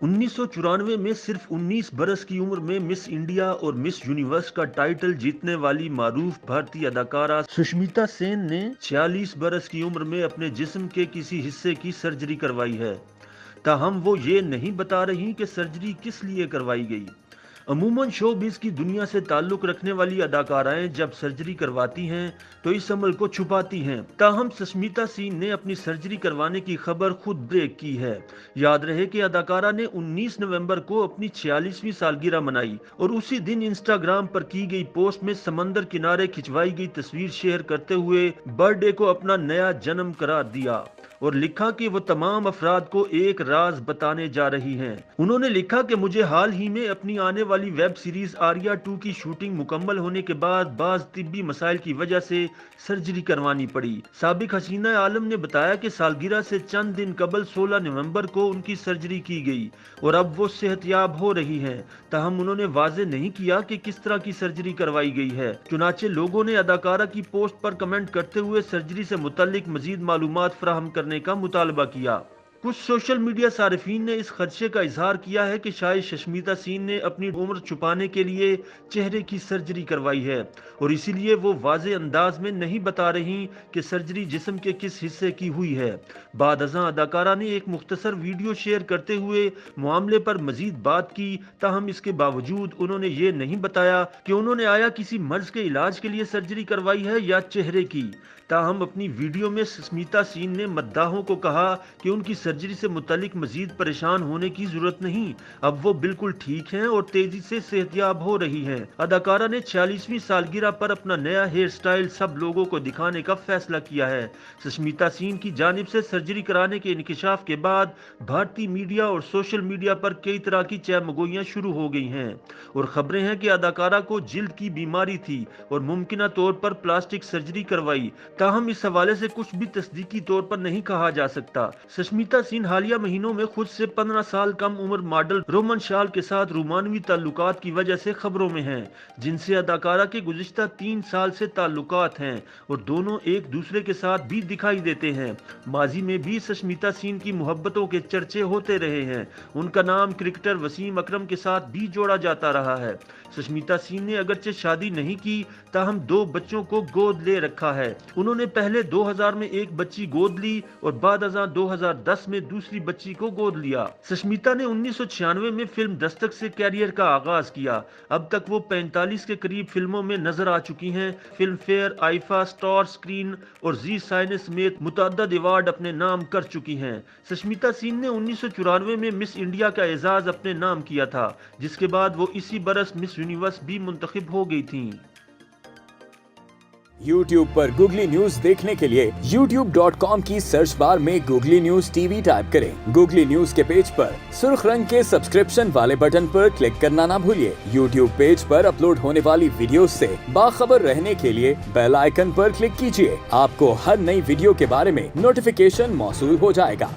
1994 में सिर्फ 19 बरस की उम्र में मिस इंडिया और मिस यूनिवर्स का टाइटल जीतने वाली मारूफ भारतीय अदाकारा सुष्मिता सेन ने 46 बरस की उम्र में अपने जिस्म के किसी हिस्से की सर्जरी करवाई है। ताहम वो ये नहीं बता रही कि सर्जरी किस लिए करवाई गई। अमूमन शोबिज़ की दुनिया से ताल्लुक रखने वाली अदाकाराएं जब सर्जरी करवाती हैं तो इस अमल को छुपाती हैं। ताहम सुष्मिता सेन ने अपनी सर्जरी करवाने की खबर खुद ब्रेक की है। याद रहे कि अदाकारा ने 19 नवंबर को अपनी 46वीं सालगिरह मनाई और उसी दिन इंस्टाग्राम पर की गई पोस्ट में समंदर किनारे खिंचवाई गई तस्वीर शेयर करते हुए बर्थडे को अपना नया जन्म करार दिया और लिखा कि वो तमाम अफराद को एक राज बताने जा रही हैं। उन्होंने लिखा कि मुझे हाल ही में अपनी आने वाली वेब सीरीज आर्या 2 की शूटिंग मुकम्मल होने के बाद बाज तिब्बी मसाइल की वजह से सर्जरी करवानी पड़ी। साबिक हसीना आलम ने बताया कि सालगिरह से चंद दिन कबल 16 नवंबर को उनकी सर्जरी की गई और अब वो सेहतयाब हो रही हैं। ताहम उन्होंने वाजे नहीं किया कि किस तरह की सर्जरी करवाई गई है। चुनाचे लोगों ने अदाकारा की पोस्ट पर कमेंट करते हुए सर्जरी से मुतालिक मजीद मालूमात फराहम करने का मुतालबा किया। कुछ सोशल मीडिया सारिफीन ने इस खदशे का इजहार किया है कि शायद सुष्मिता सेन ने अपनी उम्र छुपाने के लिए चेहरे की सर्जरी करवाई है और इसीलिए वो वाज़े अंदाज में नहीं बता रही कि सर्जरी जिस्म के किस हिस्से की हुई है। बाद अज़ां अदाकारा ने एक मुख्तसर वीडियो शेयर करते हुए मामले पर मजीद बात की। ताहम इसके बावजूद उन्होंने ये नहीं बताया कि उन्होंने आया किसी मर्ज के इलाज के लिए सर्जरी करवाई है या चेहरे की। ताहम अपनी वीडियो में सुष्मिता सेन ने मद्दाहों को कहा कि उनकी सर्जरी से मुतालिक मजीद परेशान होने की जरूरत नहीं, अब वो बिल्कुल ठीक हैं और तेजी से सेहतयाब हो रही हैं। अदाकारा ने 46वीं सालगिरह पर अपना नया हेयर स्टाइल सब लोगों को दिखाने का फैसला किया है। सुष्मिता सेन की जानिब से सर्जरी कराने के इंकिशाफ के बाद भारतीय मीडिया और सोशल मीडिया पर कई तरह की चहमगोइयां शुरू हो गई हैं और खबरें हैं कि अदाकारा को जिल्द की बीमारी थी और मुमकिना तौर पर प्लास्टिक सर्जरी करवाई। ताहम इस हवाले से कुछ भी तस्दीकी तौर पर नहीं कहा जा सकता। सुष्मिता सेन हालिया महीनों में खुद से 15 साल कम उम्र मॉडल रोमन शाल के साथ रोमानवी ताल्लुकात की वजह से खबरों में हैं, जिनसे अदाकारा के गुज़िश्ता 3 साल से ताल्लुकात हैं और दोनों एक दूसरे के साथ भी दिखाई देते हैं। माजी में भी सुष्मिता सेन की मोहब्बतों के चर्चे होते रहे हैं। उनका नाम क्रिकेटर वसीम अकरम के साथ भी जोड़ा जाता रहा है। सुष्मिता सेन ने अगरचे शादी नहीं की, ताहम 2 बच्चों को गोद ले रखा है। उन्होंने पहले 2000 में एक बच्ची गोद ली और बाद अज़ां 2010 में दूसरी बच्ची को गोद लिया। सुष्मिता ने 1996 में फिल्म दस्तक से कैरियर का आगाज किया। अब तक वो 45 के करीब फिल्मों में नजर आ चुकी हैं। Film fair, IIFA, star screen और जी साइने समेत मुतअद्दिद अवार्ड अपने नाम कर चुकी हैं। सुष्मिता सेन ने 1994 में मिस इंडिया का एजाज अपने नाम किया था, जिसके बाद वो इसी बरस मिस यूनिवर्स भी मुंतखब हो गई थीं। YouTube पर गूगली न्यूज देखने के लिए youtube.com की सर्च बार में गूगली न्यूज टीवी टाइप करें। गूगली न्यूज के पेज पर सुर्ख रंग के सब्सक्रिप्शन वाले बटन पर क्लिक करना ना भूलिए। YouTube पेज पर अपलोड होने वाली वीडियोस से बाखबर रहने के लिए बेल आइकन पर क्लिक कीजिए। आपको हर नई वीडियो के बारे में नोटिफिकेशन मौसूल हो जाएगा।